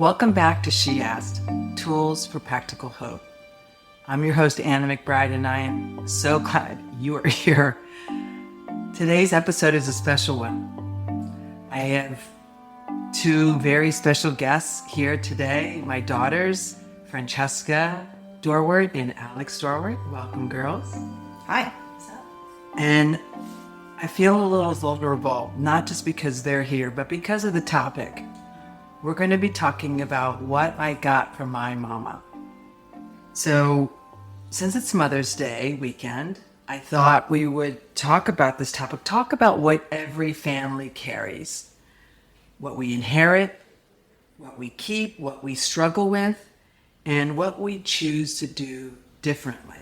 Welcome back to She Asked, Tools for Practical Hope. I'm your host, Anna McBride, and I am so glad you are here. Today's episode is a special one. I have two very special guests here today, my daughters, Francesca Dorward and Alex Dorward. Welcome, girls. Hi. And I feel a little vulnerable, not just because they're here, but because of the topic. We're going to be talking about what I got from my mama. So, since it's Mother's Day weekend, I thought we would talk about this topic, talk about what every family carries, what we inherit, what we keep, what we struggle with, and what we choose to do differently.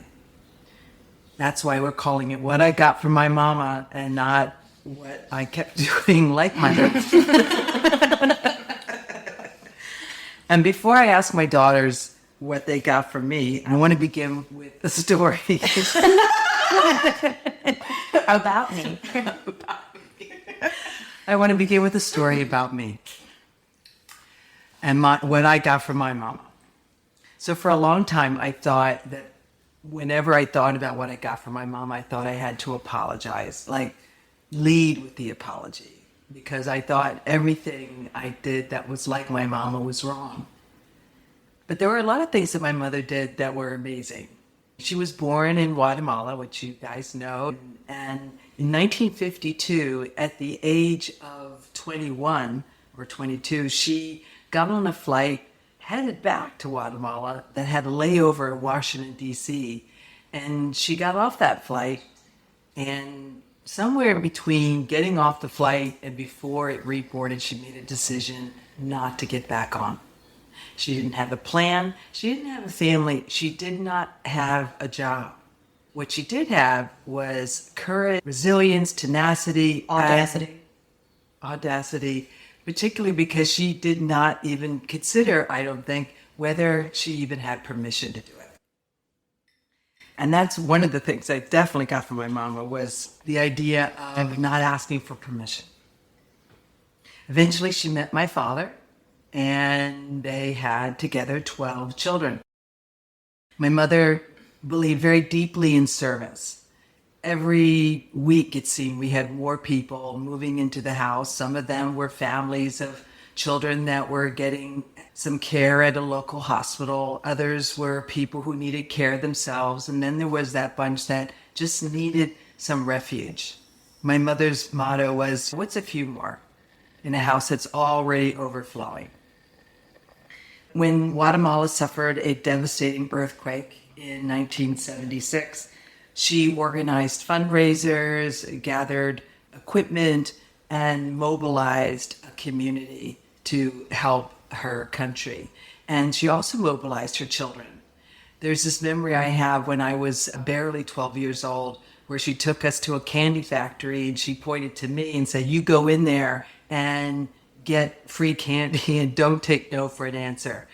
That's why we're calling it What I Got From My Mama and not What I Kept Doing Like Mother. And before I ask my daughters what they got from me, I want to begin with a story. About me. I want to begin with a story about me and what I got from my mama. So for a long time, I thought that whenever I thought about what I got from my mom, I thought I had to apologize, like lead with the apology, because I thought everything I did that was like my mama was wrong. But there were a lot of things that my mother did that were amazing. She was born in Guatemala, which you guys know, and in 1952, at the age of 21 or 22, she got on a flight headed back to Guatemala that had a layover in Washington, D.C. And she got off that flight, and somewhere between getting off the flight and before it reboarded, she made a decision not to get back on. She didn't have a plan. She didn't have a family. She did not have a job. What she did have was courage, resilience, tenacity, audacity, particularly because she did not even consider, I don't think, whether she even had permission to do it. And that's one of the things I definitely got from my mama was the idea of not asking for permission. Eventually, she met my father, and they had together 12 children. My mother believed very deeply in service. Every week, it seemed, we had more people moving into the house. Some of them were families of children that were getting some care at a local hospital. Others were people who needed care themselves. And then there was that bunch that just needed some refuge. My mother's motto was, what's a few more in a house that's already overflowing? When Guatemala suffered a devastating earthquake in 1976, she organized fundraisers, gathered equipment, and mobilized a community to help her country. And she also mobilized her children. There's this memory I have when I was barely 12 years old where she took us to a candy factory and she pointed to me and said, you go in there and get free candy and don't take no for an answer.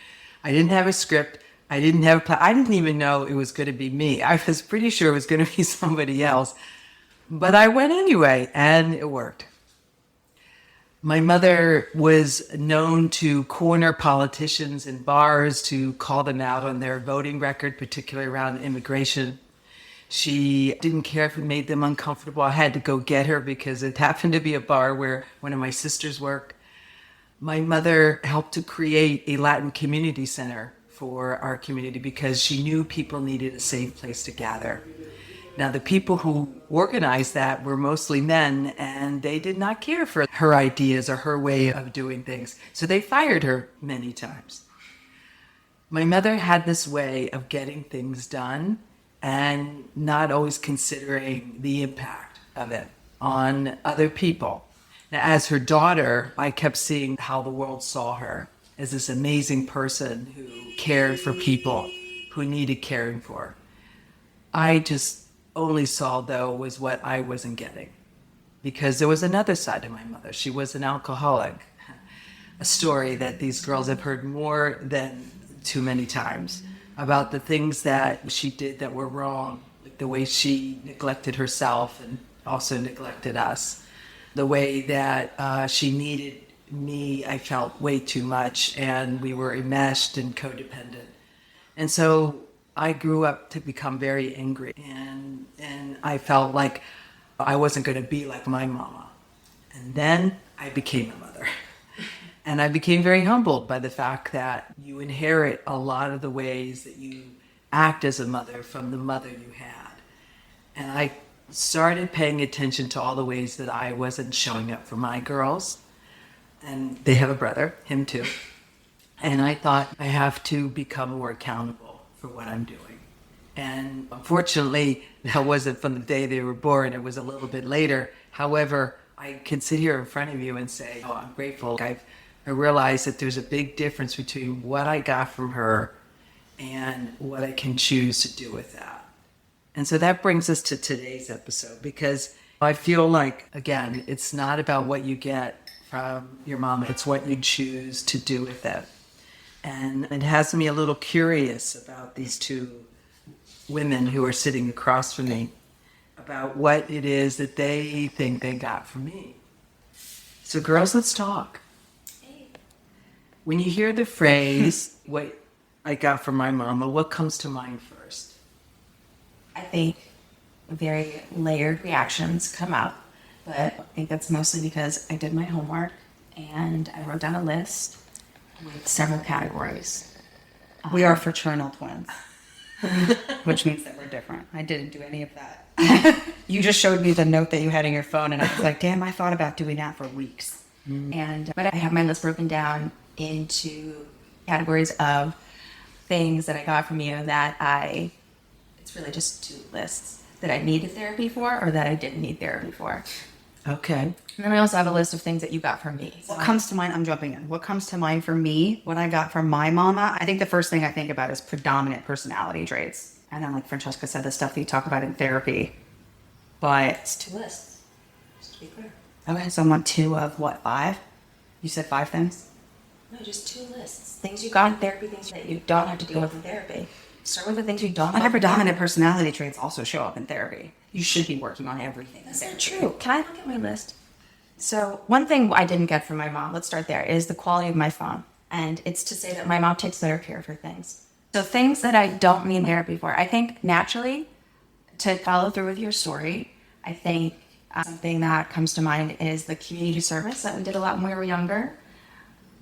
I didn't have a script. I didn't have a plan. I didn't even know it was going to be me. I was pretty sure it was going to be somebody else. But I went anyway, and it worked. My mother was known to corner politicians in bars to call them out on their voting record, particularly around immigration. She didn't care if it made them uncomfortable. I had to go get her because it happened to be a bar where one of my sisters worked. My mother helped to create a Latin community center for our community because she knew people needed a safe place to gather. Now, the people who organized that were mostly men, and they did not care for her ideas or her way of doing things. So they fired her many times. My mother had this way of getting things done and not always considering the impact of it on other people. Now, as her daughter, I kept seeing how the world saw her as this amazing person who cared for people who needed caring for. I just only saw, though, was what I wasn't getting. Because there was another side to my mother. She was an alcoholic. A story that these girls have heard more than too many times about the things that she did that were wrong, like the way she neglected herself and also neglected us, the way that she needed me, I felt way too much, and we were enmeshed and codependent. And so I grew up to become very angry, and I felt like I wasn't going to be like my mama. And then I became a mother. And I became very humbled by the fact that you inherit a lot of the ways that you act as a mother from the mother you had. And I started paying attention to all the ways that I wasn't showing up for my girls. And they have a brother, him too. And I thought I have to become more accountable for what I'm doing. And unfortunately, that wasn't from the day they were born. It was a little bit later. However, I can sit here in front of you and say, oh, I'm grateful. I realized that there's a big difference between what I got from her and what I can choose to do with that. And so that brings us to today's episode, because I feel like, again, it's not about what you get from your mom. It's what you choose to do with it. And it has me a little curious about these two women who are sitting across from me, about what it is that they think they got from me. So girls, let's talk. When you hear the phrase, what I got from my mama, what comes to mind first? I think very layered reactions come up, but I think that's mostly because I did my homework and I wrote down a list with several categories. We are fraternal twins, which means that we're different. I didn't do any of that. You just showed me the note that you had in your phone, and I was like, damn, I thought about doing that for weeks. But I have my list broken down into categories of things that I got from you that it's really just two lists that I needed therapy for or that I didn't need therapy for. Okay. And then I also have a list of things that you got from me. What comes to mind, I'm jumping in. What comes to mind for me, what I got from my mama, I think the first thing I think about is predominant personality traits. And then, like Francesca said, the stuff that you talk about in therapy. But It's two lists, just to be clear. okay, so I'm on 2 of what, 5? You said 5 things? No, just two lists. Things you got in therapy, things that you don't have to deal with in therapy. Start with the things you don't My have to predominant personality traits also show up in therapy. You should be working on everything. That's not true. Can I look at my list? So one thing I didn't get from my mom, let's start there, is the quality of my phone. And it's to say that my mom takes better care of her things. So things that I don't need therapy for. I think naturally, to follow through with your story, I think something that comes to mind is the community service that we did a lot when we were younger.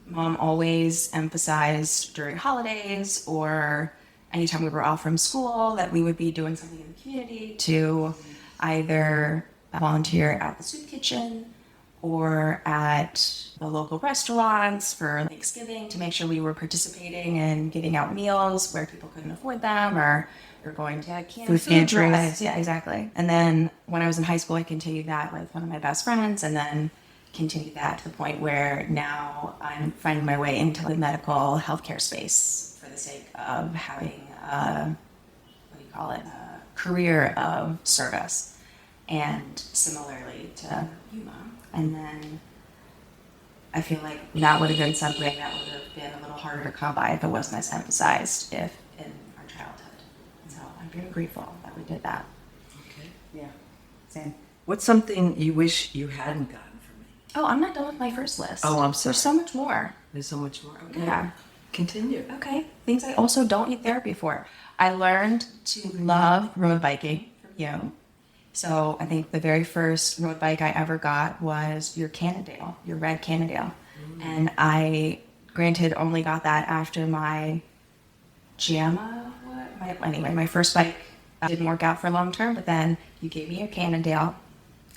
Mom always emphasized during holidays or anytime we were off from school that we would be doing something in the community to either volunteer at the soup kitchen or at the local restaurants for Thanksgiving to make sure we were participating in giving out meals where people couldn't afford them, or you're going to Food pantries. drives. Yeah, exactly. And then when I was in high school, I continued that with one of my best friends, and then continued that to the point where now I'm finding my way into the medical healthcare space for the sake of having a career of service. And similarly to you, Mom. And then I feel like that would have been something that would have been a little harder to come by if it wasn't as emphasized in our childhood. So I'm very grateful that we did that. Okay. Yeah, same. What's something you wish you hadn't gotten from me? Oh, I'm not done with my first list. Oh, I'm sorry. There's so much more. There's so much more. Okay. Yeah. Continue. Okay. Things I also don't need therapy for. I learned to love road biking from you. So I think the very first road bike I ever got was your Cannondale, your red Cannondale. And I, granted, only got that after my JAMA. My first bike didn't work out for long term, but then you gave me a Cannondale.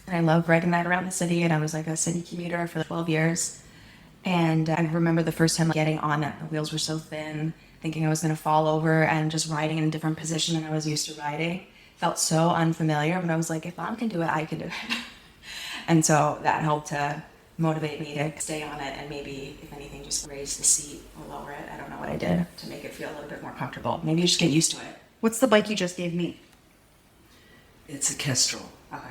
And I loved riding that around the city, and I was like a city commuter for 12 years. And I remember the first time getting on it, the wheels were so thin, thinking I was going to fall over, and just riding in a different position than I was used to riding. Felt so unfamiliar, but I was like, if Mom can do it, I can do it. And so that helped to motivate me to stay on it and maybe, if anything, just raise the seat or lower it. I don't know what I did to make it feel a little bit more comfortable. Maybe you just get used to it. What's the bike you just gave me? It's a Kestrel. Okay,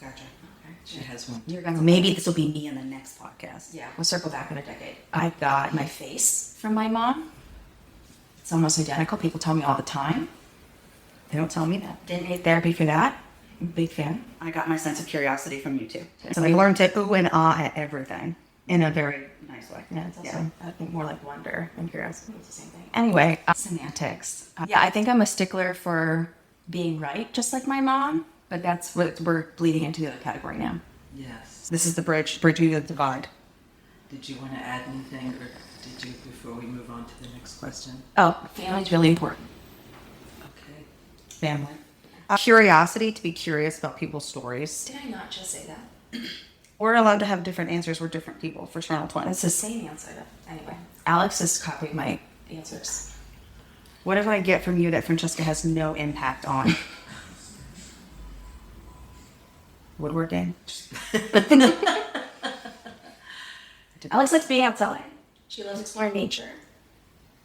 gotcha. Okay. She has one. You're gonna Maybe this will be me in the next podcast. Yeah, we'll circle back in a decade. I got my face from my mom. It's almost identical. People tell me all the time. They don't tell me that. Didn't need therapy for that. I'm a big fan. I got my sense of curiosity from you too. So I learned to ooh and ah at everything. in a very nice way. Yeah, it's also, I think, more like wonder and curiosity. It's the same thing. Anyway, semantics. Yeah, I think I'm a stickler for being right, just like my mom, but that's what we're bleeding into the other category now. Yes. This is the bridging the divide. Did you want to add anything, or did you, before we move on to the next question? Oh, family's really important. Okay. Family. Curiosity, to be curious about people's stories. Did I not just say that? We're allowed to have different answers. We're different people, fraternal twins. It's the same answer. Anyway, Alex has copied my answers. What did I get from you that Francesca has no impact on? Woodworking? Alex likes being outside. She loves exploring nature.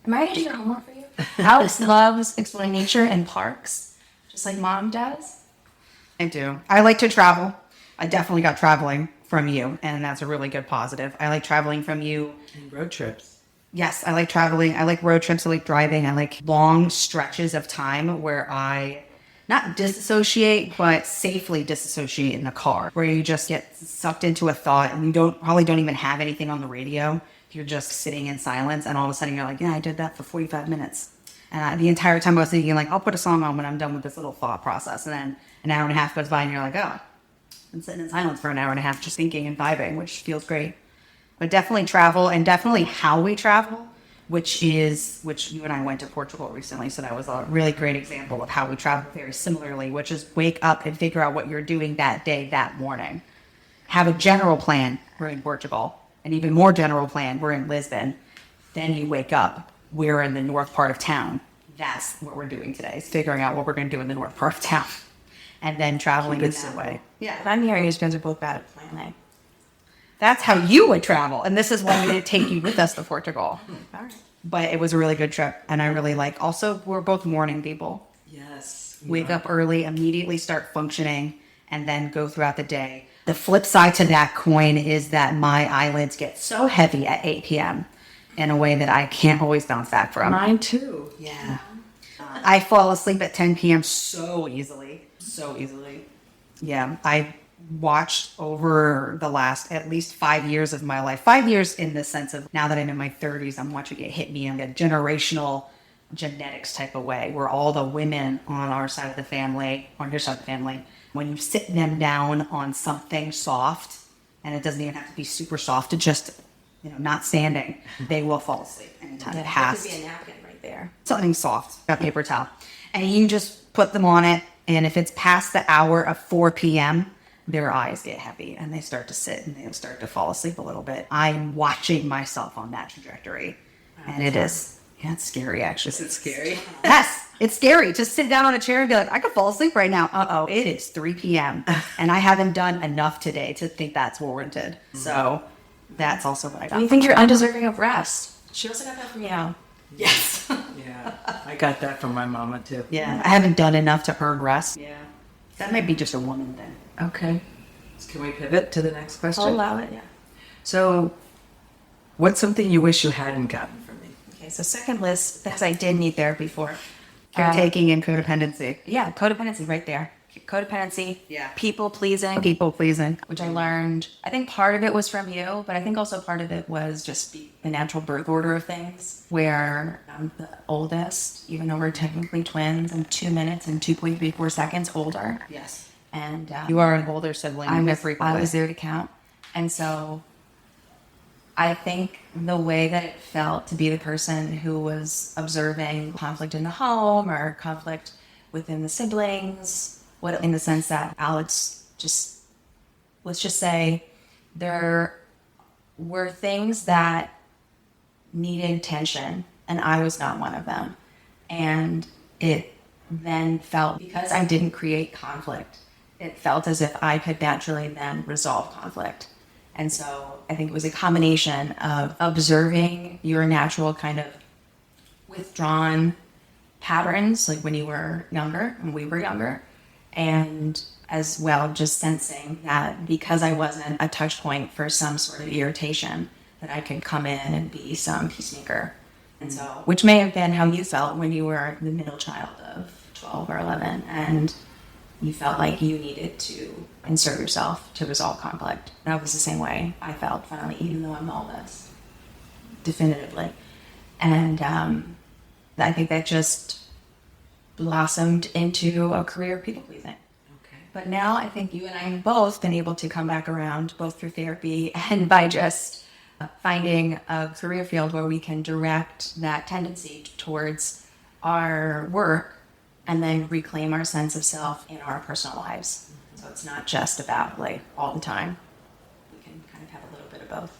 Am I going to do your homework for you? Alex loves exploring nature and parks, just like mom does. I do. I like to travel. I definitely got traveling from you, and that's a really good positive. I like traveling from you. And road trips. Yes, I like traveling. I like road trips. I like driving. I like long stretches of time where I not disassociate, but safely disassociate in the car, where you just get sucked into a thought and you probably don't even have anything on the radio. You're just sitting in silence, and all of a sudden you're like, yeah, I did that for 45 minutes. And the entire time I was thinking, like, I'll put a song on when I'm done with this little thought process. And then an hour and a half goes by and you're like, oh, I'm sitting in silence for an hour and a half just thinking and vibing, which feels great. But definitely travel, and definitely how we travel, which you and I went to Portugal recently. So that was a really great example of how we travel very similarly, which is wake up and figure out what you're doing that day, that morning. Have a general plan. We're in Portugal. An even more general plan. We're in Lisbon. Then you wake up. We're in the north part of town. That's what we're doing today, is figuring out what we're going to do in the north part of town. And then traveling in that way. Yeah, I'm hearing you guys are both bad at planning. That's how you would travel. And this is why we didn't take you with us to Portugal. All right. But it was a really good trip. And I really like, also, we're both morning people. Yes. Wake up early, immediately start functioning, and then go throughout the day. The flip side to that coin is that my eyelids get so heavy at 8 p.m. in a way that I can't always bounce back from. Mine too. Yeah. I fall asleep at 10 p.m. so easily. So easily. Yeah. I watched over the last at least 5 years of my life. 5 years in the sense of now that I'm in my 30s, I'm watching it hit me in a generational genetics type of way, where all the women on our side of the family, on your side of the family, when you sit them down on something soft, and it doesn't even have to be super soft, to just, not standing, they will fall asleep anytime it has. That could be a napkin right there. Something soft, a paper towel. And you just put them on it, and if it's past the hour of 4 p.m., their eyes get heavy, and they start to sit, and they start to fall asleep a little bit. I'm watching myself on that trajectory, and it is, it's scary, actually. Is it scary? Yes, it's scary. Just sit down on a chair and be like, I could fall asleep right now. Uh-oh, it is 3 p.m. and I haven't done enough today to think that's warranted. So that's also what I got. You think you're undeserving of rest? She also got that from you. Yes. Yeah. I got that from my mama too. Yeah, I haven't done enough to earn rest. Yeah. That might be just a woman thing. Okay. So can we pivot to the next question? I'll allow it, yeah. So, what's something you wish you hadn't gotten from me? Okay, so second list, things I did need therapy for. Caretaking and codependency. Yeah, codependency right there. Codependency. Yeah. People pleasing. People pleasing. Which I learned. I think part of it was from you, but I think also part of it was just the natural birth order of things, where I'm the oldest, even though we're technically twins. I'm 2 minutes and 2.34 seconds older. Yes. And You are an older sibling. I was there to count. And so I think the way that it felt to be the person who was observing conflict in the home or conflict within the siblings, in the sense that Alex let's just say there were things that needed attention, and I was not one of them. And it then felt, because I didn't create conflict, it felt as if I could naturally then resolve conflict. And so I think it was a combination of observing your natural kind of withdrawn patterns, like when you were younger and we were younger, and as well just sensing that because I wasn't a touch point for some sort of irritation, that I could come in and be some peacemaker. And so, which may have been how you felt when you were the middle child of 12 or 11. And you felt like you needed to insert yourself to resolve conflict. That was the same way I felt finally, even though I'm all this, definitively. And I think that just blossomed into a career of people pleasing. Okay. But now I think you and I have both been able to come back around, both through therapy and by just finding a career field where we can direct that tendency towards our work and then reclaim our sense of self in our personal lives. So it's not just about like all the time. We can kind of have a little bit of both.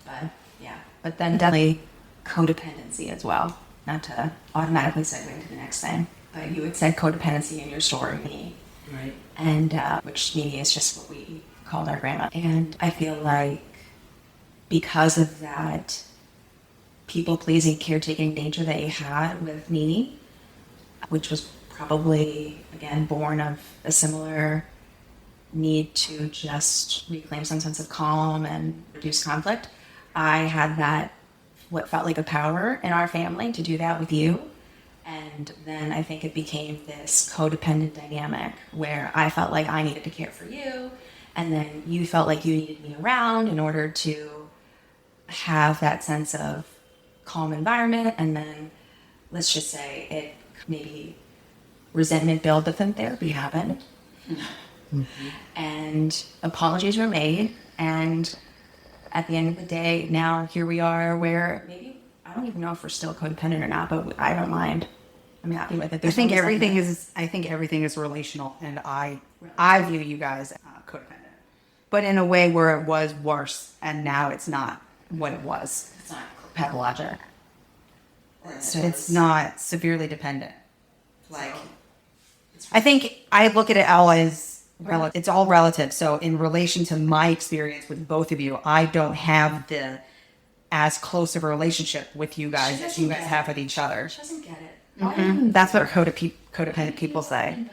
But yeah, but then definitely codependency as well. Not to automatically segue into the next thing, but you had said codependency in your story, Right. and which Mimi is just what we called our grandma. And I feel like because of that people-pleasing, caretaking nature that you had with Nini, which was probably, again, born of a similar need to just reclaim some sense of calm and reduce conflict, I had that, what felt like a power in our family to do that with you. And then I think it became this codependent dynamic where I felt like I needed to care for you, and then you felt like you needed me around in order to have that sense of calm environment. And then let's just say it maybe resentment build within therapy happened. Mm-hmm. And apologies were made. And at the end of the day, now here we are where maybe, I don't even know if we're still codependent or not, but I don't mind. I'm happy with it. I think everything is relational, and I view you guys codependent, but in a way where it was worse, and now it's not what it was. It's not pathologic. It's not severely dependent. Like, I think I look at it all as it's all relative. So in relation to my experience with both of you, I don't have the as close of a relationship with you guys as you guys have with each other. She doesn't get it. Mm-hmm. That's what codependent people say.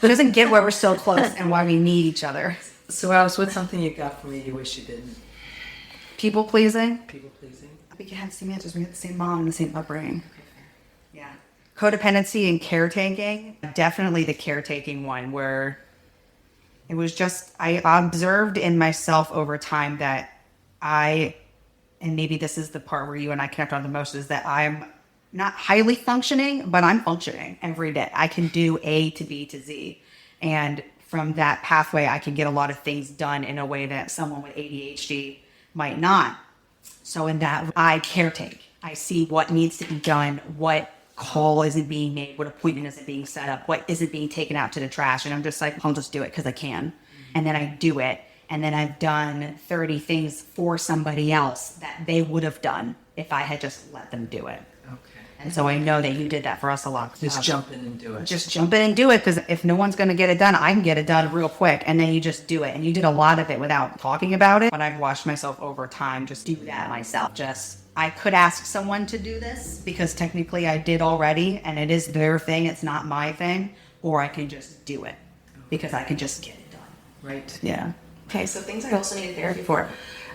She doesn't get why we're so close and why we need each other. So Alex, what's something you got from me you wish you didn't? People pleasing. People pleasing? We can have the same answers. We have the same mom and the same upbringing. Okay, fair. Yeah. Codependency and caretaking. Definitely the caretaking one, where it was just, I observed in myself over time that and maybe this is the part where you and I connect on the most, is that I'm not highly functioning, but I'm functioning every day. I can do A to B to Z. And from that pathway, I can get a lot of things done in a way that someone with ADHD might not. So in that, I caretake. I see what needs to be done, what call isn't being made, what appointment isn't being set up, what isn't being taken out to the trash. And I'm just like, I'll just do it because I can. And then I do it. And then I've done 30 things for somebody else that they would have done if I had just let them do it. Okay. And so I know that you did that for us a lot. Just jump in and do it. Just jump in and do it, because if no one's going to get it done, I can get it done real quick. And then you just do it. And you did a lot of it without talking about it. But I've watched myself over time just do that myself. I could ask someone to do this because technically I did already, and it is their thing. It's not my thing. Or I can just do it because I can just get it done. Right. Yeah. Okay, so things I also needed therapy for.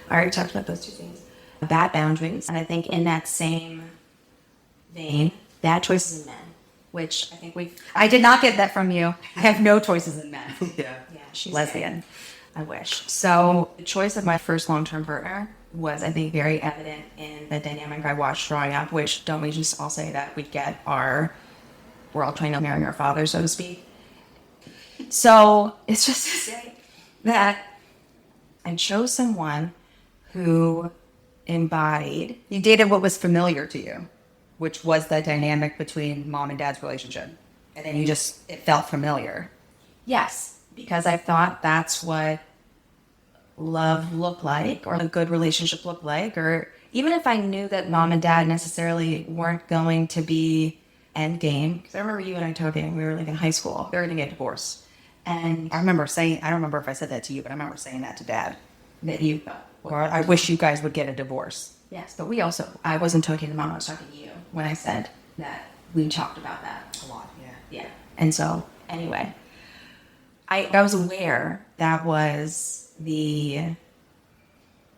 I already talked about those two things. Bad boundaries. And I think in that same vein, bad choices in men, which I think I did not get that from you. I have no choices in men. Yeah. Yeah, she's Lesbian. I wish. So the choice of my first long-term partner was, I think, very evident in the dynamic I watched growing up, which don't we just all say that we're all trying to marry our father, so to speak. So it's just to say that I chose someone who embodied. You dated what was familiar to you, which was the dynamic between mom and dad's relationship. And then it felt familiar. Yes, because I thought that's what love looked like, or a good relationship looked like, or even if I knew that mom and dad necessarily weren't going to be end game. Because I remember you and I talking, we were like in high school, they were going to get divorced. And I remember saying, I don't remember if I said that to you, but I remember saying that to dad. that you, Or I wish you guys would get a divorce. yes, but I wasn't talking to mom, I was talking to you when I said that we talked about that. A lot, yeah. Yeah. And so, anyway, I was aware that was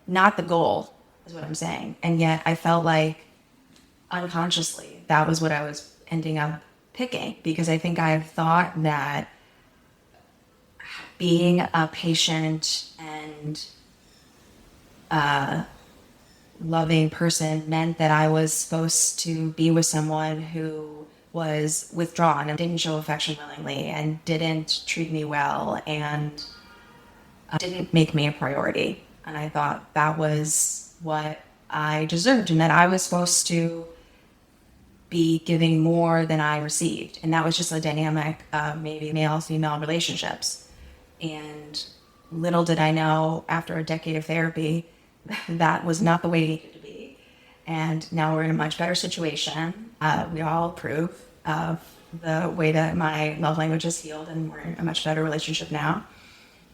not the goal, is what I'm saying. And yet I felt like unconsciously that was what I was ending up picking, because I think I thought that being a patient and loving person meant that I was supposed to be with someone who was withdrawn and didn't show affection willingly and didn't treat me well and didn't make me a priority. And I thought that was what I deserved and that I was supposed to be giving more than I received. And that was just a dynamic of maybe male-female relationships. And little did I know after a decade of therapy, that was not the way it needed to be. And now we're in a much better situation. We all approve of the way that my love language is healed, and we're in a much better relationship now.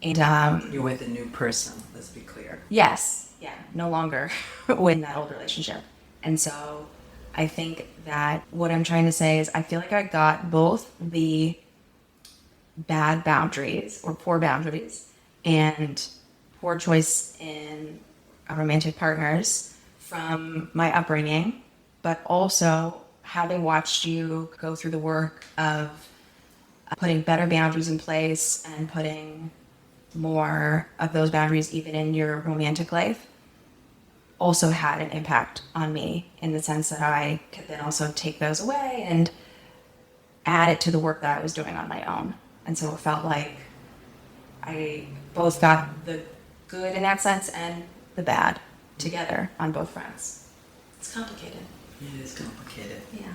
And You're with a new person, let's be clear. yes, yeah, no longer in that old relationship. And so I think that what I'm trying to say is I feel like I got both the bad boundaries or poor boundaries and poor choice in romantic partners from my upbringing, but also having watched you go through the work of putting better boundaries in place and putting more of those boundaries even in your romantic life also had an impact on me in the sense that I could then also take those away and add it to the work that I was doing on my own. And so it felt like I both got the good in that sense and the bad together on both fronts. It's complicated. It is complicated. Yeah.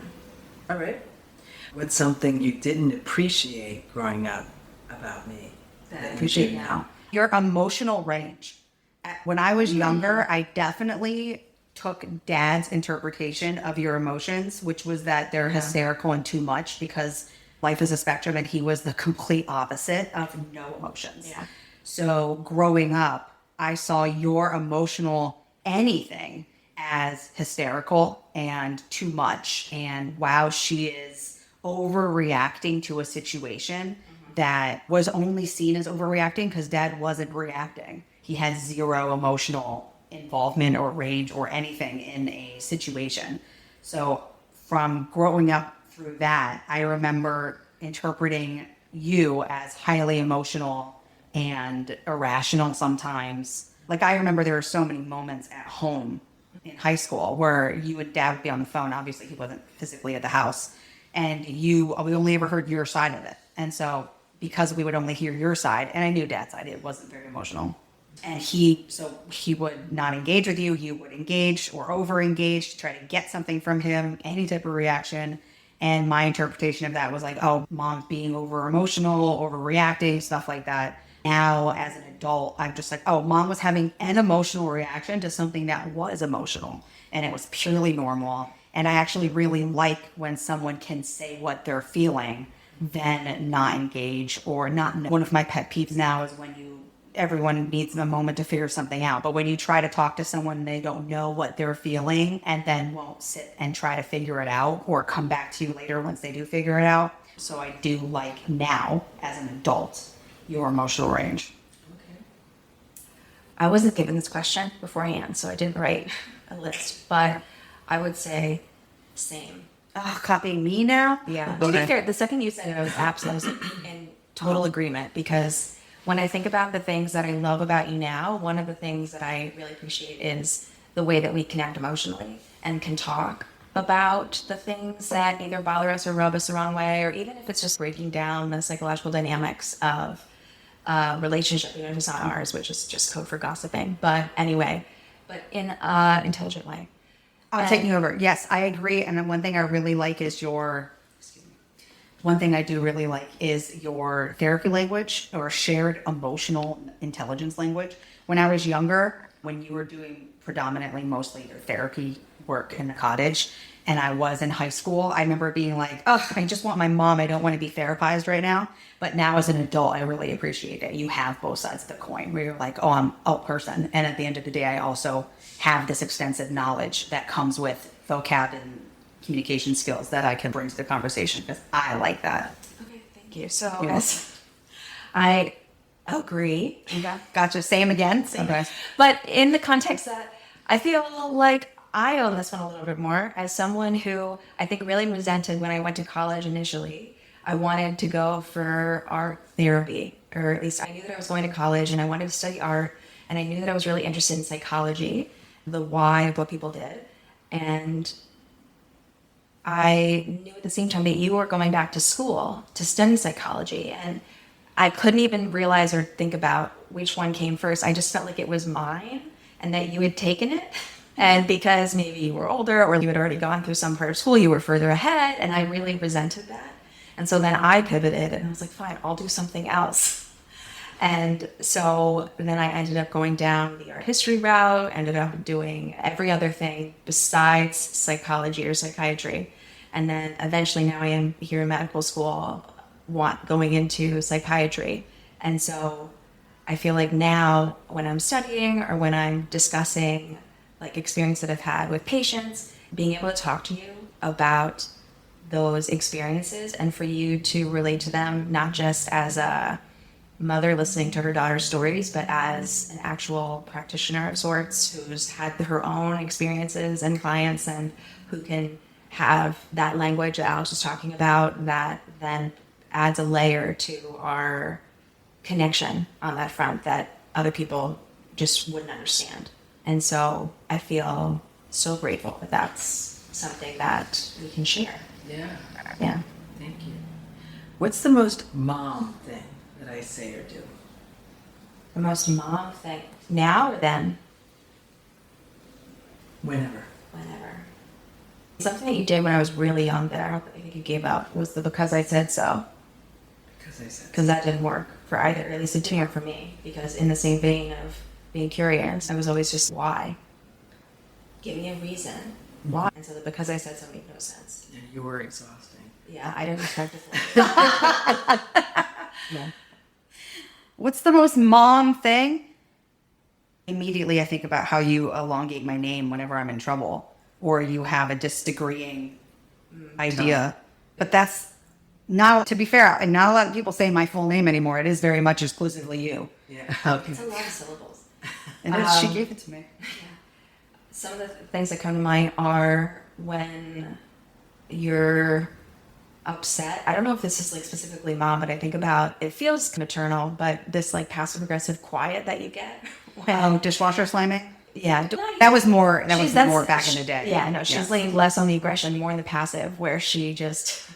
All right. What's something you didn't appreciate growing up about me That I appreciate now. Your emotional range. When I was younger, I definitely took Dad's interpretation of your emotions, which was that they're hysterical and too much because life is a spectrum, and he was the complete opposite of no emotions. Yeah. So growing up, I saw your emotional anything as hysterical and too much. And wow, she is overreacting to a situation that was only seen as overreacting because Dad wasn't reacting. He had zero emotional involvement or rage or anything in a situation. So from growing up through that, I remember interpreting you as highly emotional and irrational sometimes. Like I remember there were so many moments at home in high school where you and Dad would be on the phone. Obviously he wasn't physically at the house, and we only ever heard your side of it. And so because we would only hear your side, and I knew Dad's side, it wasn't very emotional. And he would not engage with you. You would engage or over-engage to try to get something from him, any type of reaction. And my interpretation of that was like, oh, Mom's being over-emotional, overreacting, stuff like that. Now, as an adult, I'm just like, oh, Mom was having an emotional reaction to something that was emotional. And it was purely normal. And I actually really like when someone can say what they're feeling, then not engage or not. One of my pet peeves now is when everyone needs a moment to figure something out. But when you try to talk to someone and they don't know what they're feeling and then won't sit and try to figure it out or come back to you later once they do figure it out. So I do like now, as an adult, your emotional range. Okay. I wasn't given this question beforehand, so I didn't write a list, but I would say same. Oh, copying me now? Yeah. To be fair, the second you said it, I was absolutely in total agreement because when I think about the things that I love about you now, one of the things that I really appreciate is the way that we connect emotionally and can talk about the things that either bother us or rub us the wrong way, or even if it's just breaking down the psychological dynamics of relationship, even if it's not ours, which is just code for gossiping. But anyway, but in an intelligent way. I'll take you over. Yes, I agree. And one thing I really like is one thing I do really like is your therapy language or shared emotional intelligence language. When I was younger, when you were doing predominantly mostly your therapy work in the cottage, and I was in high school, I remember being like, oh, I just want my mom. I don't want to be therapized right now. But now as an adult, I really appreciate it. You have both sides of the coin where you're like, oh, I'm a person. And at the end of the day, I also have this extensive knowledge that comes with vocab and communication skills that I can bring to the conversation because I like that. Okay, thank you. So Yes. I agree. Gotcha. Same again. Okay. But in the context that I feel like I own this one a little bit more as someone who I think really resented when I went to college initially. I wanted to go for art therapy or at least I knew that I was going to college and I wanted to study art, and I knew that I was really interested in psychology, the why of what people did. And I knew at the same time that you were going back to school to study psychology, and I couldn't even realize or think about which one came first. I just felt like it was mine and that you had taken it. And because maybe you were older or you had already gone through some part of school, you were further ahead, and I really resented that. And so then I pivoted and I was like, fine, I'll do something else. And so then I ended up going down the art history route, ended up doing every other thing besides psychology or psychiatry. And then eventually now I am here in medical school, going into psychiatry. And so I feel like now when I'm studying or when I'm discussing like experience that I've had with patients, being able to talk to you about those experiences and for you to relate to them, not just as a mother listening to her daughter's stories, but as an actual practitioner of sorts who's had her own experiences and clients and who can have that language that Alex was talking about that then adds a layer to our connection on that front that other people just wouldn't understand. And so I feel so grateful that that's something that we can share. Yeah. Yeah. Thank you. What's the most mom thing that I say or do? The most mom thing now or then? Whenever. Whenever. Something that you did when I was really young that I don't think you gave up was the because I said so. Because I said Because that didn't work for either, at least it didn't work for me. Because in the same vein of being curious, I was always just, why? Give me a reason. Why? And so the because I said so made no sense. And you were exhausting. Yeah, I didn't expect it. Yeah. What's the most mom thing? Immediately I think about how you elongate my name whenever I'm in trouble, or you have a disagreeing idea. But that's now, to be fair, and not a lot of people say my full name anymore. It is very much exclusively you. Yeah. It's a lot of syllables. And she gave it to me. Some of the things that come to mind are when you're upset. I don't know if this is like specifically mom, but I think about it feels maternal, but this like passive aggressive quiet that you get. Oh, dishwasher slamming? Yeah. That was more She's- more back in the day. Yeah, no, she's leaning less on the aggression, more in the passive, where she just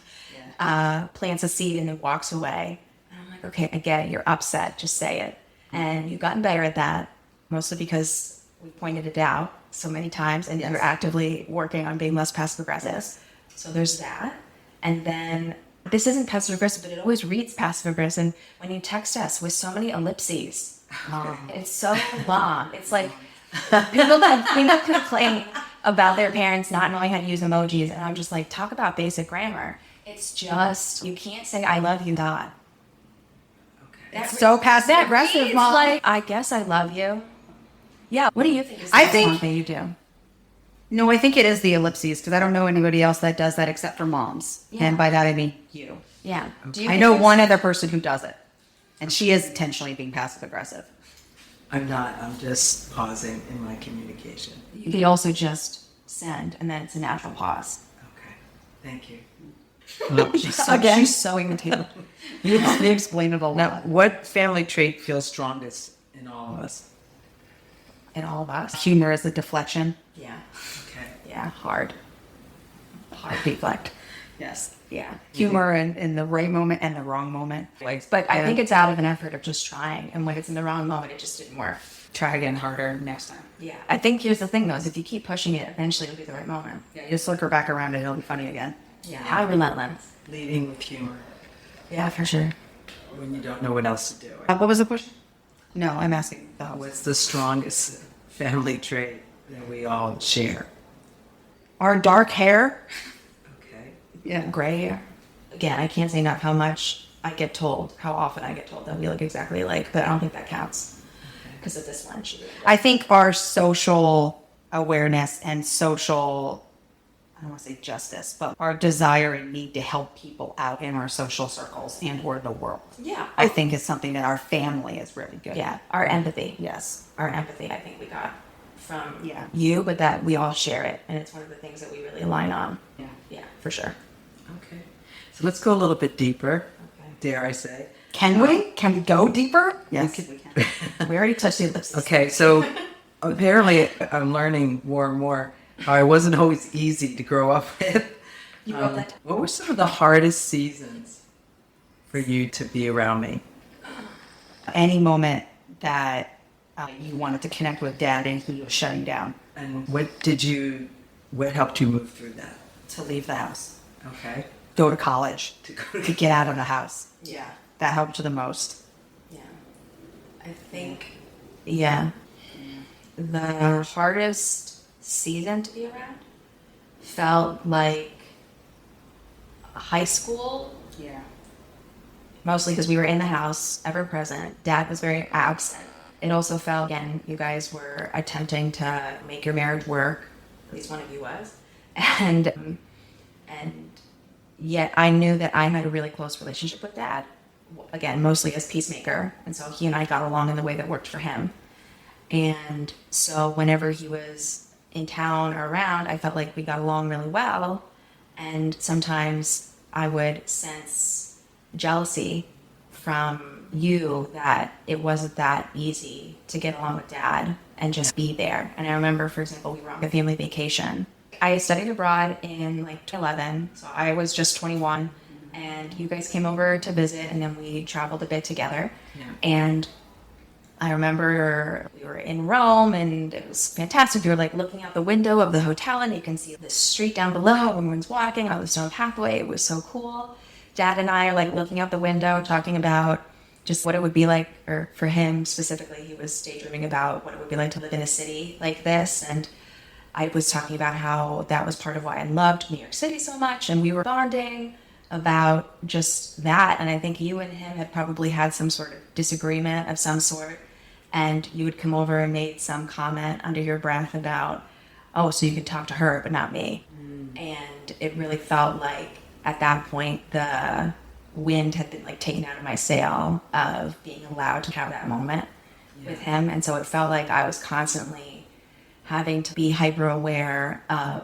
plants a seed and then walks away. And I'm like, okay, I get it. You're upset. Just say it. And you've gotten better at that, mostly because we pointed it out so many times, and you're actively working on being less passive aggressive. So there's that. And then this isn't passive aggressive, but it always reads passive aggressive when you text us with so many ellipses. It's so long. It's like people complain about their parents not knowing how to use emojis, and I'm just like, talk about basic grammar. It's just, you can't say I love you, God. Okay. So passive aggressive, It's mom. like, I guess I love you. Yeah. What do you think is the I most think- mom thing you do? No, I think it is the ellipses, because I don't know anybody else that does that except for moms. Yeah. And by that I mean you. Yeah. Do you I think know it's- one other person who does it. And she is intentionally being passive aggressive. I'm not. I'm just pausing in my communication. You could also just send, and then it's a natural pause. Okay. Thank you. She's so imitative. You explained it a lot. Now, what family trait feels strongest in all of us? In all of us. Humor is a deflection. Yeah. Okay. Yeah. Hard deflect. Yes. Yeah. Humor in the right moment and the wrong moment. But I think it's out of an effort of just trying. And when it's in the wrong moment, it just didn't work. Try again harder next time. Yeah. I think here's the thing, though, is if you keep pushing it, eventually it'll be the right moment. Yeah, you just circle back around and it'll be funny again. Yeah. How relentless. Leading with humor Yeah, for sure. when you don't know what else to do. What was the question? No, I'm asking the host. What's the strongest family trait that we all share? Our dark hair. Okay. Yeah. Gray hair. Again, I can't say enough how much I get told, how often I get told that we look exactly alike, but I don't think that counts. Because of this one. I think our social awareness and social, I don't want to say justice, but our desire and need to help people out in our social circles and or the world. Yeah. I think is something that our family is really good Yeah. at. Our empathy. Yes. Our empathy, I think we got from Yeah. you, but that we all share it. And it's one of the things that we really align on. Yeah. Yeah, for sure. Okay. So let's go a little bit deeper, Okay. dare I say. Can we? Can we go deeper? Yes, We we can. We already touched the ellipsis. Okay, so apparently I'm learning more and more how it wasn't always easy to grow up with. You wrote that. What were some of the hardest seasons for you to be around me? Any moment that you wanted to connect with Dad and he was shutting down, And what helped you move through that? to leave the house, Okay. go to college, To go to get out of the house. Yeah. That helped the most. Yeah. I think, yeah. The hardest season to be around felt like high school, Yeah. mostly because we were in the house, ever present. Dad was very absent. It also felt, again, you guys were attempting to make your marriage work. At least one of you was. And yet I knew that I had a really close relationship with Dad. Again, mostly as peacemaker. And so he and I got along in the way that worked for him. And so whenever he was in town or around, I felt like we got along really well. And sometimes I would sense jealousy from you that it wasn't that easy to get along with Dad and just be there. And I remember, for example, we were on a family vacation. I studied abroad in like 2011, so I was just 21, and you guys came over to visit, and then we traveled a bit together. Yeah. And I remember we were in Rome, and it was fantastic. We were like looking out the window of the hotel, and you can see the street down below. Everyone's walking on the stone pathway. It was so cool. Dad and I are like looking out the window, talking about just what it would be like, or for him specifically, he was daydreaming about what it would be like to live in a city like this. And I was talking about how that was part of why I loved New York City so much, and we were bonding about just that. And I think you and him had probably had some sort of disagreement of some sort, and you would come over and made some comment under your breath about, oh, so you could talk to her but not me. And it really felt like at that point the wind had been like taken out of my sail of being allowed to have that moment with him. And so it felt like I was constantly having to be hyper aware of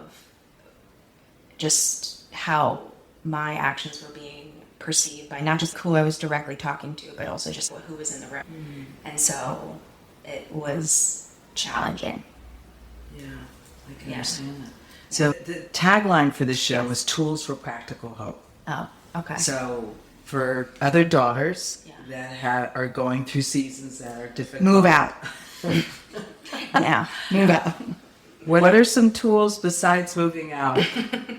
just how my actions were being perceived by not just who I was directly talking to, but also just who was in the room. And so it was challenging. Yeah, I can Yeah. understand that. So the tagline for this show was Tools for Practical Hope. Oh, okay. So for other daughters Yeah. that are going through seasons that are difficult. Move out. Yeah, move out. What are some tools besides moving out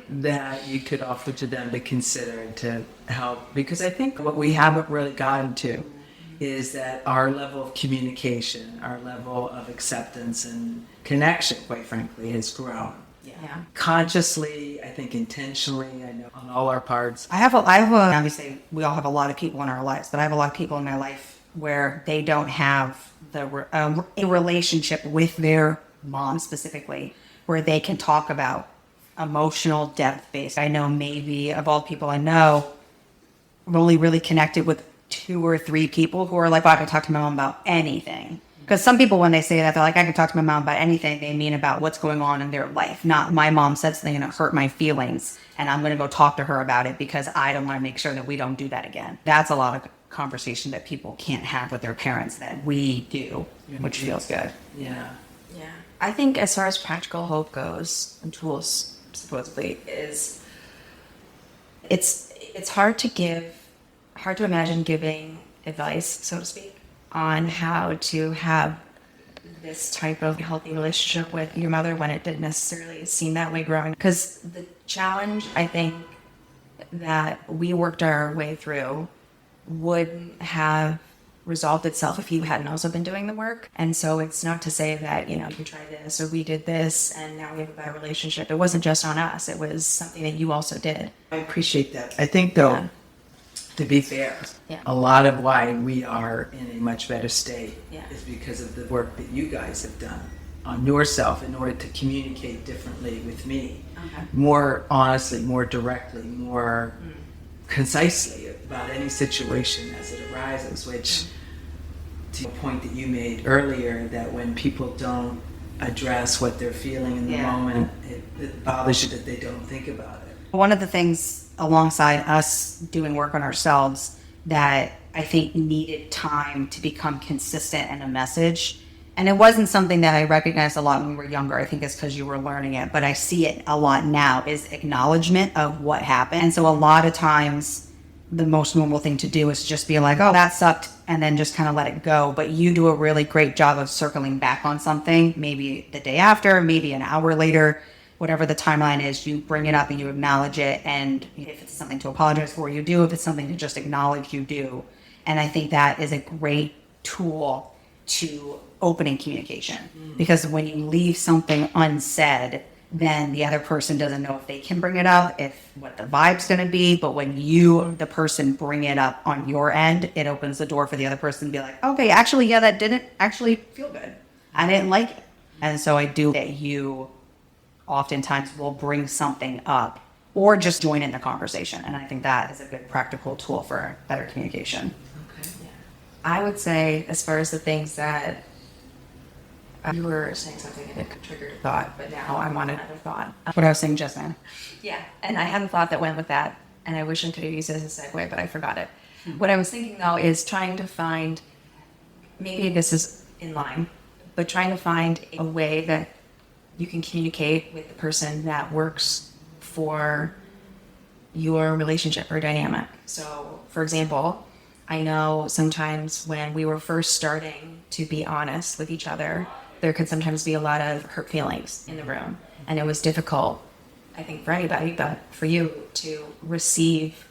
that you could offer to them to consider to help? Because I think what we haven't really gotten to is that our level of communication, our level of acceptance and connection, quite frankly, has grown. Yeah. Consciously, I think intentionally, I know on all our parts. I have obviously we all have a lot of people in our lives, but I have a lot of people in my life where they don't have a relationship with their mom specifically, where they can talk about emotional depth based. I know maybe of all people I know, I've only really connected with 2 or 3 people who are like, well, I can talk to my mom about anything. Because some people, when they say that, they're like, I can talk to my mom about anything. They mean about what's going on in their life. Not my mom said something and it hurt my feelings, and I'm going to go talk to her about it because I don't want to make sure that we don't do that again. That's a lot of conversation that people can't have with their parents that we do, which feels good. Yeah. Yeah. I think as far as practical hope goes, and tools supposedly, is it's hard to imagine giving advice, so to speak, on how to have this type of healthy relationship with your mother when it didn't necessarily seem that way growing. Because the challenge, I think, that we worked our way through wouldn't have resolved itself if you hadn't also been doing the work. And so it's not to say that, you can try this or we did this and now we have a better relationship. It wasn't just on us. It was something that you also did. I appreciate that. I think, though, Yeah. to be fair, Yeah. a lot of why we are in a much better state Yeah. is because of the work that you guys have done on yourself in order to communicate differently with me, Okay. more honestly, more directly, more concisely about any situation as it arises, which, to the point that you made earlier, that when people don't address what they're feeling in the Yeah. moment, it bothers you that they don't think about it. One of the things alongside us doing work on ourselves that I think needed time to become consistent in a message. And it wasn't something that I recognized a lot when we were younger. I think it's because you were learning it, but I see it a lot now is acknowledgement of what happened. And so a lot of times the most normal thing to do is just be like, oh, that sucked, and then just kind of let it go. But you do a really great job of circling back on something, maybe the day after, maybe an hour later, whatever the timeline is, you bring it up and you acknowledge it. And if it's something to apologize for, you do. If it's something to just acknowledge, you do. And I think that is a great tool to opening communication, because when you leave something unsaid, then the other person doesn't know if they can bring it up, if what the vibe's going to be. But when you, the person, bring it up on your end, it opens the door for the other person to be like, okay, actually, yeah, that didn't actually feel good. I didn't like it. And so I do that you oftentimes will bring something up or just join in the conversation. And I think that is a good practical tool for better communication. Okay. Yeah. I would say, as far as the things that you were saying something and it triggered a thought, but now I'm on another thought. What I was saying just now. Yeah, and I had a thought that went with that, and I wish I could have used it as a segue, but I forgot it. What I was thinking, though, is trying to find, maybe this is in line, but trying to find a way that you can communicate with the person that works for your relationship or dynamic. So, for example, I know sometimes when we were first starting to be honest with each other, there could sometimes be a lot of hurt feelings in the room. And it was difficult, I think, for anybody, but for you to receive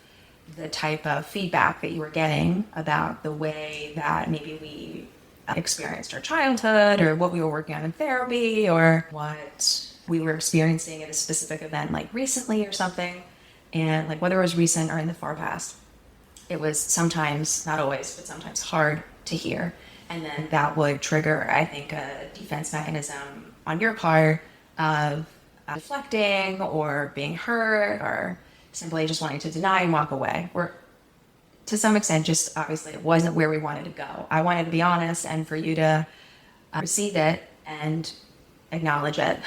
the type of feedback that you were getting about the way that maybe we experienced our childhood, or what we were working on in therapy, or what we were experiencing at a specific event, like recently or something. And like whether it was recent or in the far past, it was sometimes, not always, but sometimes hard to hear. And then that would trigger, I think, a defense mechanism on your part of deflecting or being hurt or simply just wanting to deny and walk away. Or to some extent, just obviously it wasn't where we wanted to go. I wanted to be honest and for you to receive it and acknowledge it.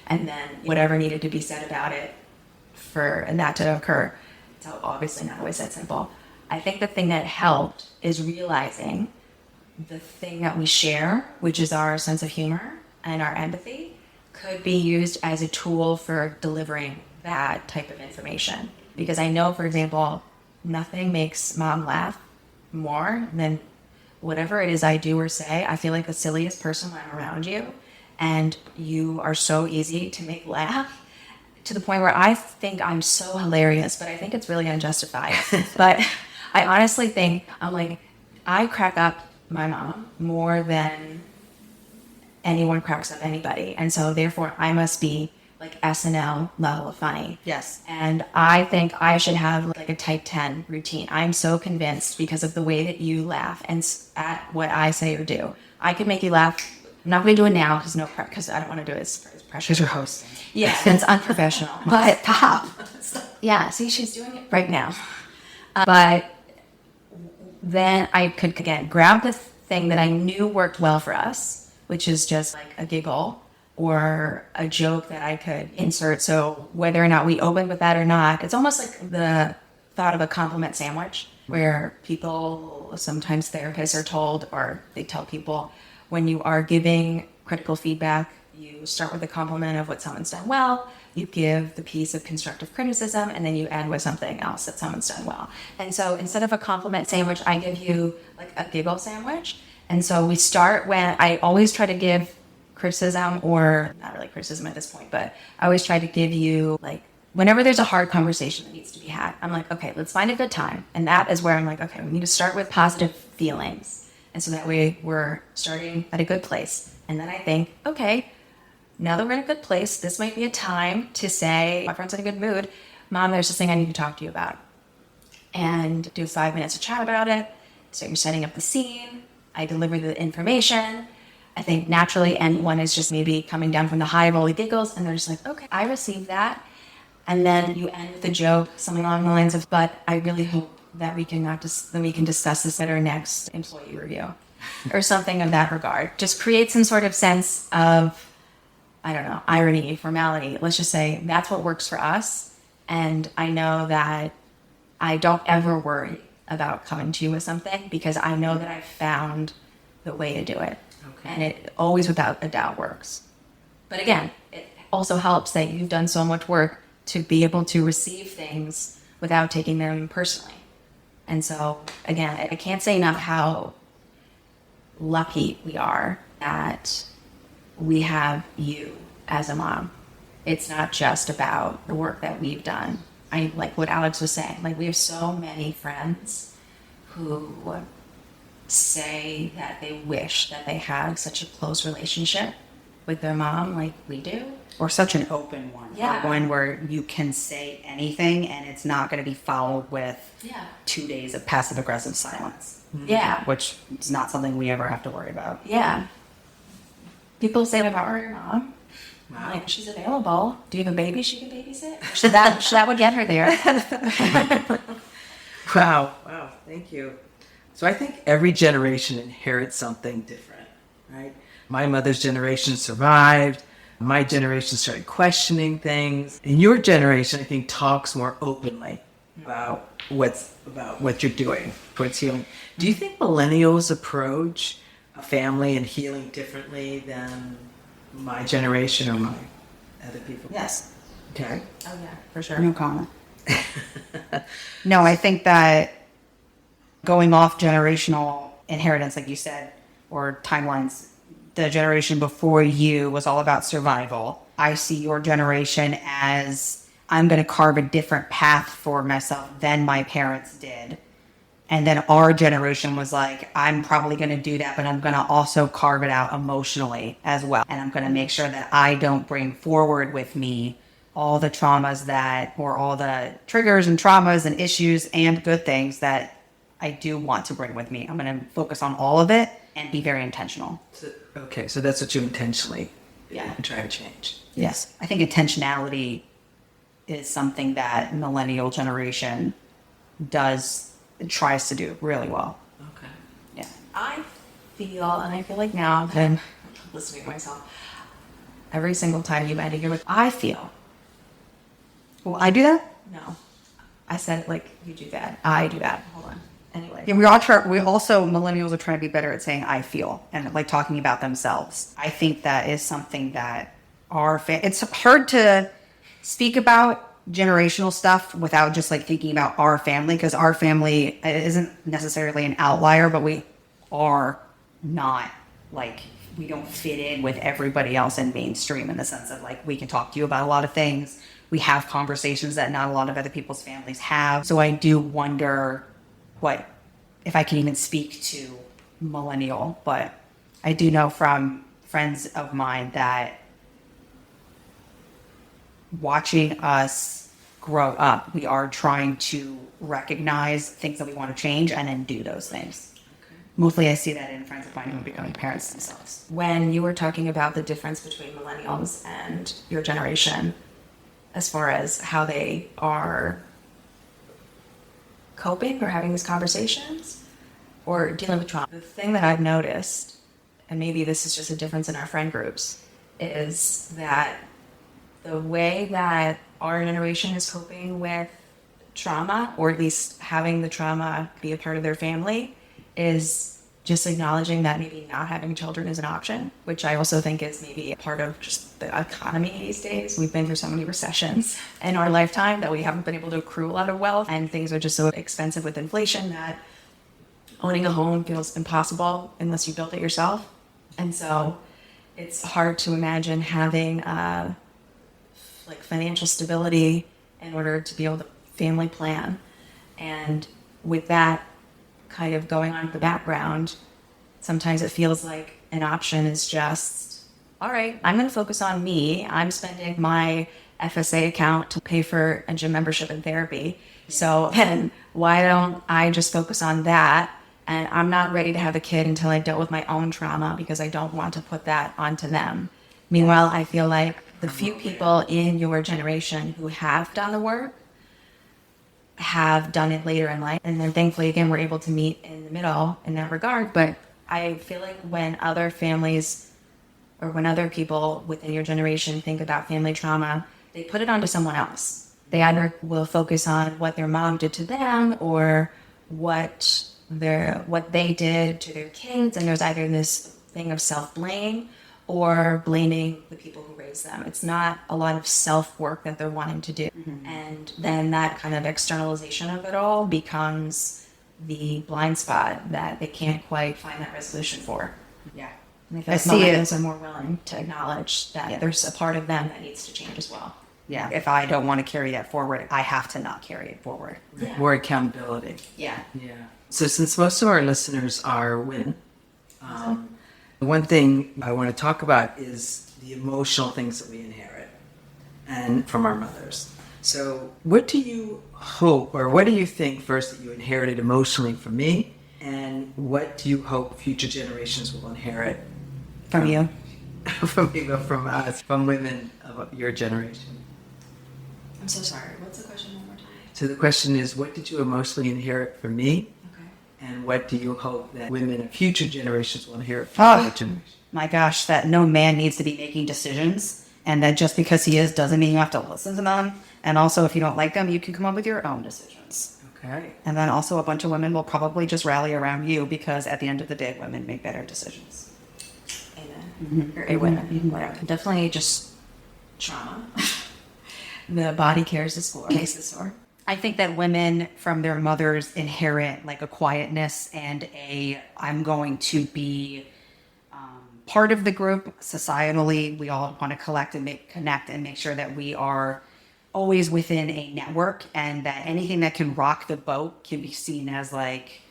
And then whatever needed to be said about it and that to occur. So obviously not always that simple. I think the thing that helped is realizing the thing that we share, which is our sense of humor and our empathy, could be used as a tool for delivering that type of information. Because I know, for example, nothing makes mom laugh more than whatever it is I do or say. I feel like the silliest person when I'm around you, and you are so easy to make laugh, to the point where I think I'm so hilarious, but I think it's really unjustified. But I honestly think, I'm like, I crack up my mom more than anyone cracks up anybody. And so therefore I must be like SNL level of funny. Yes. And I think I should have like a type 10 routine. I'm so convinced because of the way that you laugh and at what I say or do. I could make you laugh. I'm not going to do it now because I don't want to do it as pressure. Because you're hosting. Yeah, it's unprofessional. But stop. Yeah, see, she's doing it right now. But then I could, again, grab the thing that I knew worked well for us, which is just like a giggle or a joke that I could insert. So whether or not we open with that or not, it's almost like the thought of a compliment sandwich, where people, sometimes therapists are told, or they tell people, when you are giving critical feedback, you start with a compliment of what someone's done well, you give the piece of constructive criticism, and then you end with something else that someone's done well. And so instead of a compliment sandwich, I give you like a giggle sandwich. And so we start when I always try to give criticism, or not really criticism at this point, but I always try to give you, like, whenever there's a hard conversation that needs to be had, I'm like, okay, let's find a good time. And that is where I'm like, okay, we need to start with positive feelings. And so that way we're starting at a good place. And then I think, okay, now that we're in a good place, this might be a time to say, my friend's in a good mood, Mom, there's this thing I need to talk to you about. And do 5 minutes of chat about it. So you're setting up the scene. I deliver the information. I think naturally anyone is just maybe coming down from the high of all the giggles, and they're just like, okay, I received that. And then you end with a joke, something along the lines of, but I really hope that we can discuss this at our next employee review, or something of that regard. Just create some sort of sense of, I don't know, irony, formality. Let's just say that's what works for us. And I know that I don't ever worry about coming to you with something because I know that I've found the way to do it. Okay. And it always without a doubt works. But again, it also helps that you've done so much work to be able to receive things without taking them personally. And so, again, I can't say enough how lucky we are that we have you as a mom. It's not just about the work that we've done. I like what Alex was saying. Like, we have so many friends who say that they wish that they had such a close relationship with their mom like we do. Or such an open one. Yeah. Or one where you can say anything and it's not going to be followed with Yeah. 2 days of passive aggressive silence. Yeah. Which is not something we ever have to worry about. Yeah. People say about your mom. Wow. Like, she's available. Do you have a baby she can babysit? That would get her there. Wow. Wow. Thank you. So I think every generation inherits something different, right? My mother's generation survived. My generation started questioning things. And your generation, I think, talks more openly about what you're doing towards healing. Do you think millennials approach a family and healing differently than my generation or my other people? Yes. Okay. Oh, yeah, for sure. No comment. No, I think that going off generational inheritance, like you said, or timelines, the generation before you was all about survival. I see your generation as I'm going to carve a different path for myself than my parents did. And then our generation was like, I'm probably going to do that, but I'm going to also carve it out emotionally as well. And I'm going to make sure that I don't bring forward with me all the traumas or all the triggers and traumas and issues and good things that I do want to bring with me. I'm going to focus on all of it and be very intentional. Okay, so that's what you intentionally Yeah. try to change. Yes. I think intentionality is something that millennial generation tries to do really well. Okay. Yeah. I feel like now that I'm listening to myself, every single time you end it, you're like, I feel. Well, I do that. No. I said it like you do that. I do that. Hold on. Anyway. Yeah, millennials are trying to be better at saying I feel and like talking about themselves. I think that is something that it's hard to speak about generational stuff without just like thinking about our family, because our family isn't necessarily an outlier, but we are not like, we don't fit in with everybody else in mainstream in the sense of like, we can talk to you about a lot of things. We have conversations that not a lot of other people's families have. So I do wonder if I can even speak to millennial, but I do know from friends of mine that watching us grow up, we are trying to recognize things that we want to change and then do those things. Okay. Mostly I see that in friends of mine who are becoming parents themselves. When you were talking about the difference between millennials and your generation, as far as how they are coping or having these conversations or dealing with trauma, the thing that I've noticed, and maybe this is just a difference in our friend groups, is that the way that our generation is coping with trauma, or at least having the trauma be a part of their family, is just acknowledging that maybe not having children is an option, which I also think is maybe a part of just the economy these days. We've been through so many recessions in our lifetime that we haven't been able to accrue a lot of wealth, and things are just so expensive with inflation that owning a home feels impossible unless you build it yourself. And so it's hard to imagine having like financial stability in order to be able to family plan. And with that kind of going on in the background, sometimes it feels like an option is just, all right, I'm going to focus on me. I'm spending my FSA account to pay for a gym membership and therapy. So then why don't I just focus on that? And I'm not ready to have a kid until I dealt with my own trauma because I don't want to put that onto them. Meanwhile, I feel like the few people in your generation who have done the work have done it later in life. And then thankfully, again, we're able to meet in the middle in that regard. But I feel like when other families or when other people within your generation think about family trauma, they put it onto someone else. They either will focus on what their mom did to them or what they did to their kids, and there's either this thing of self-blame or blaming the people who raised them. It's not a lot of self-work that they're wanting to do. And then that kind of externalization of it all becomes the blind spot that they can't quite find that resolution for. Yeah. And I feel I like see it. millennials are more willing to acknowledge that there's a part of them that needs to change as well. Yeah. If I don't want to carry that forward, I have to not carry it forward. More accountability. Yeah. Yeah. So since most of our listeners are women, one thing I want to talk about is the emotional things that we inherit and from our mothers. So what do you hope, or what do you think first that you inherited emotionally from me, and what do you hope future generations will inherit From you. from me, from us, from women of your generation? I'm so sorry. What's the question one more time? So the question is, what did you emotionally inherit from me? Okay. And what do you hope that women of future generations will inherit from your generation? My gosh, that no man needs to be making decisions, and that just because he is doesn't mean you have to listen to them. And also, if you don't like them, you can come up with your own decisions. Okay. And then also a bunch of women will probably just rally around you because at the end of the day, women make better decisions. Amen. Or a women, whatever. Definitely just trauma. The body carries the score. Case the sore. I think that women from their mothers inherit like a quietness and I'm going to be part of the group societally. We all want to connect and make sure that we are always within a network, and that anything that can rock the boat can be seen as like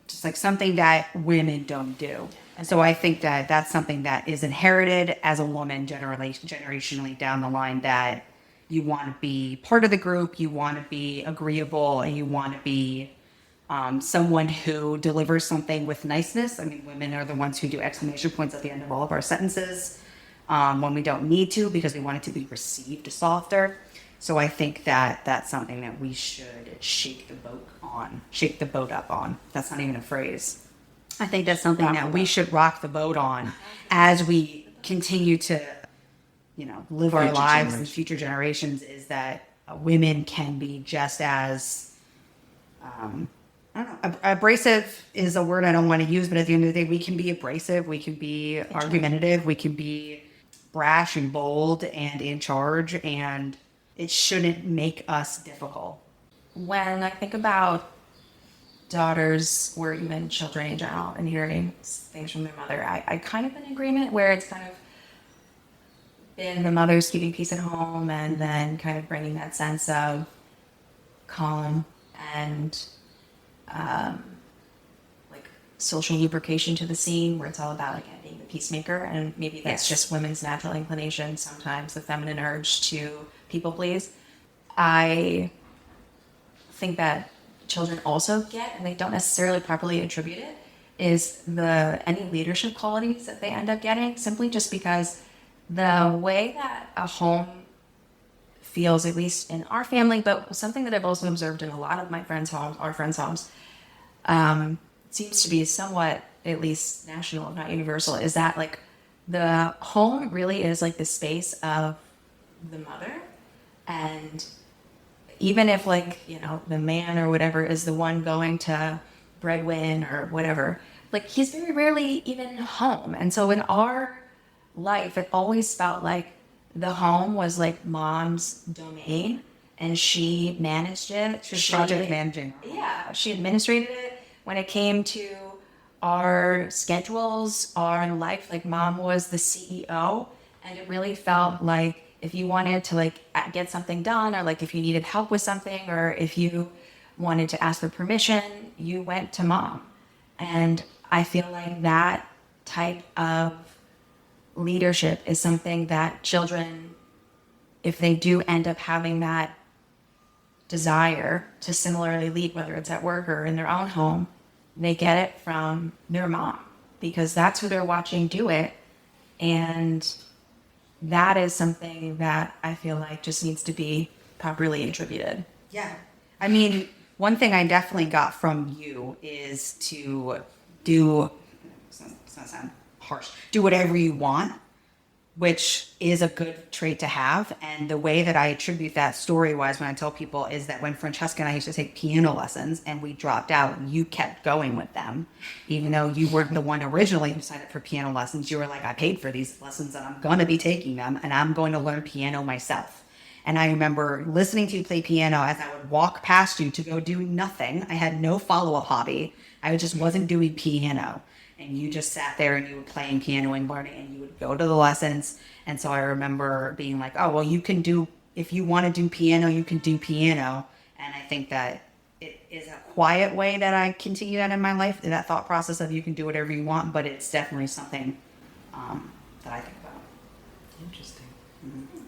just like something that women don't do. And so I think that that's something that is inherited as a woman generationally down the line, that you want to be part of the group, you want to be agreeable, and you want to be someone who delivers something with niceness. I mean, women are the ones who do exclamation points at the end of all of our sentences when we don't need to, because we want it to be received softer. So I think that that's something that we should shake the boat up on. That's not even a phrase. I think that's something that we should rock the boat on as we continue to, live our Future lives in generations. future generations, is that women can be just as, I don't know, abrasive is a word I don't want to use, but at the end of the day, we can be abrasive, we can be argumentative, we can be brash and bold and in charge, and it shouldn't make us difficult. When I think about daughters or even children in general inheriting things from their mother, I kind of in agreement where it's kind of been the mother's keeping peace at home and then kind of bringing that sense of calm and like social lubrication to the scene, where it's all about again being the peacemaker. And maybe that's just women's natural inclination, sometimes the feminine urge to people please. I think that children also get, and they don't necessarily properly attribute it, is any leadership qualities that they end up getting, simply just because the way that a home feels, at least in our family, but something that I've also observed in a lot of my friends' homes, our friends' homes, seems to be somewhat, at least national, if not universal, is that like the home really is like the space of the mother. And even if the man or whatever is the one going to breadwin or whatever, like he's very rarely even home. And so in our life, it always felt like the home was like mom's domain and she managed it. She was project managing. Yeah, she administrated it. When it came to our schedules, our life, like mom was the CEO, and it really felt like if you wanted to get something done, or if you needed help with something, or if you wanted to ask for permission, you went to mom. And I feel like that type of leadership is something that children, if they do end up having that desire to similarly lead, whether it's at work or in their own home, they get it from their mom, because that's who they're watching do it. And that is something that I feel like just needs to be properly attributed. Yeah. I mean, one thing I definitely got from you is to do, it's not sound harsh, do whatever you want. which is a good trait to have. And the way that I attribute that story-wise when I tell people is that when Francesca and I used to take piano lessons and we dropped out, you kept going with them. Even though you weren't the one originally who signed up for piano lessons, you were like, I paid for these lessons and I'm going to be taking them and I'm going to learn piano myself. And I remember listening to you play piano as I would walk past you to go doing nothing. I had no follow-up hobby. I just wasn't doing piano. And you just sat there and you were playing piano and learning and you would go to the lessons. And so I remember being like, oh, well, you can do, if you want to do piano, you can do piano. And I think that it is a quiet way that I continue that in my life, that thought process of you can do whatever you want, but it's definitely something that I think about. Interesting. Mm-hmm.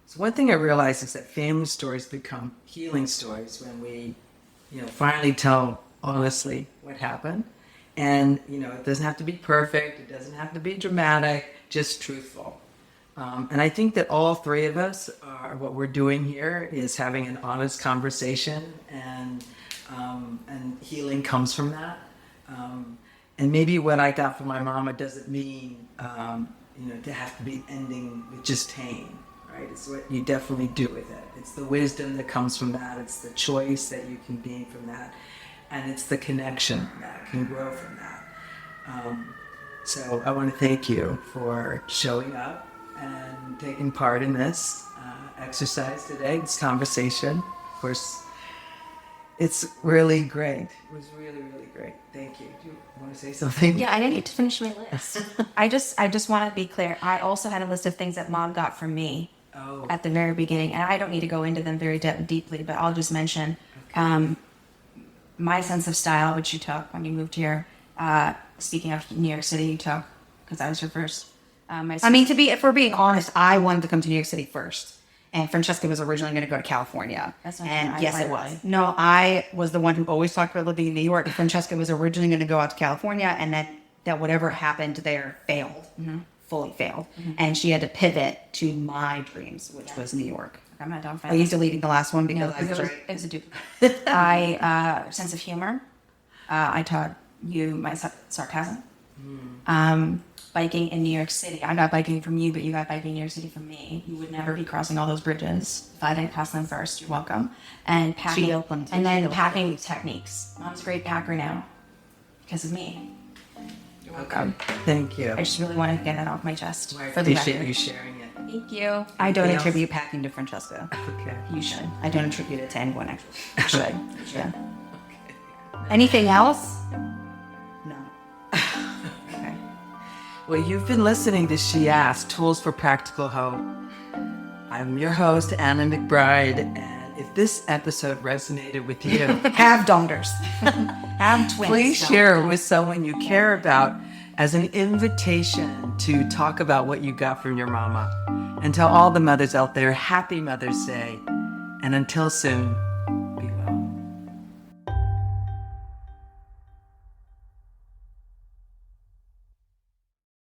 So one thing I realized is that family stories become healing stories when we, finally tell honestly what happened. And, it doesn't have to be perfect. It doesn't have to be dramatic, just truthful. And I think that all three of us what we're doing here is having an honest conversation, and healing comes from that. And maybe what I got from my mama doesn't mean, to have to be ending with just pain, right? It's what you definitely do with it. It's the wisdom that comes from that. It's the choice that you can gain from that. And it's the connection that can grow from that. So I want to thank you for showing up and taking part in this exercise today, this conversation. Of course, it's really great. It was really, really great. Thank you. Do you want to say something? Yeah, I didn't get to finish my list. I just want to be clear. I also had a list of things that Mom got from me at the very beginning, and I don't need to go into them very deeply, but I'll just mention my sense of style, which you took when you moved here. Speaking of New York City, you took, because I was your first. If we're being honest, I wanted to come to New York City first. And Francesca was originally going to go to California. That's not and true. yes, it was. No, I was the one who always talked about living in New York. Francesca was originally going to go out to California, and that whatever happened there failed, fully failed. Mm-hmm. And she had to pivot to my dreams, which was New York. I'm not done. Are you deleting the last one? Because it's a duplicate. Sense of humor. I taught you my sarcasm. Biking in New York City. I got biking from you, but you got biking in New York City from me. You would never be crossing all those bridges if I didn't cross them first. You're welcome. And packing, and then packing techniques. Mom's a great packer now because of me. You're welcome. Thank you. I just really wanted to get that off my chest. I appreciate you sharing it. Thank you. I don't attribute packing to Francesca. Okay. You should. I don't attribute it to anyone, actually. You should. You should. Okay. Anything else? No. Okay. Well, you've been listening to She Asked, Tools for Practical Hope. I'm your host, Anna McBride, and if this episode resonated with you, Have daughters. Have twins. please share with someone you care about as an invitation to talk about what you got from your mama. And tell all the mothers out there, happy Mother's Day. And until soon,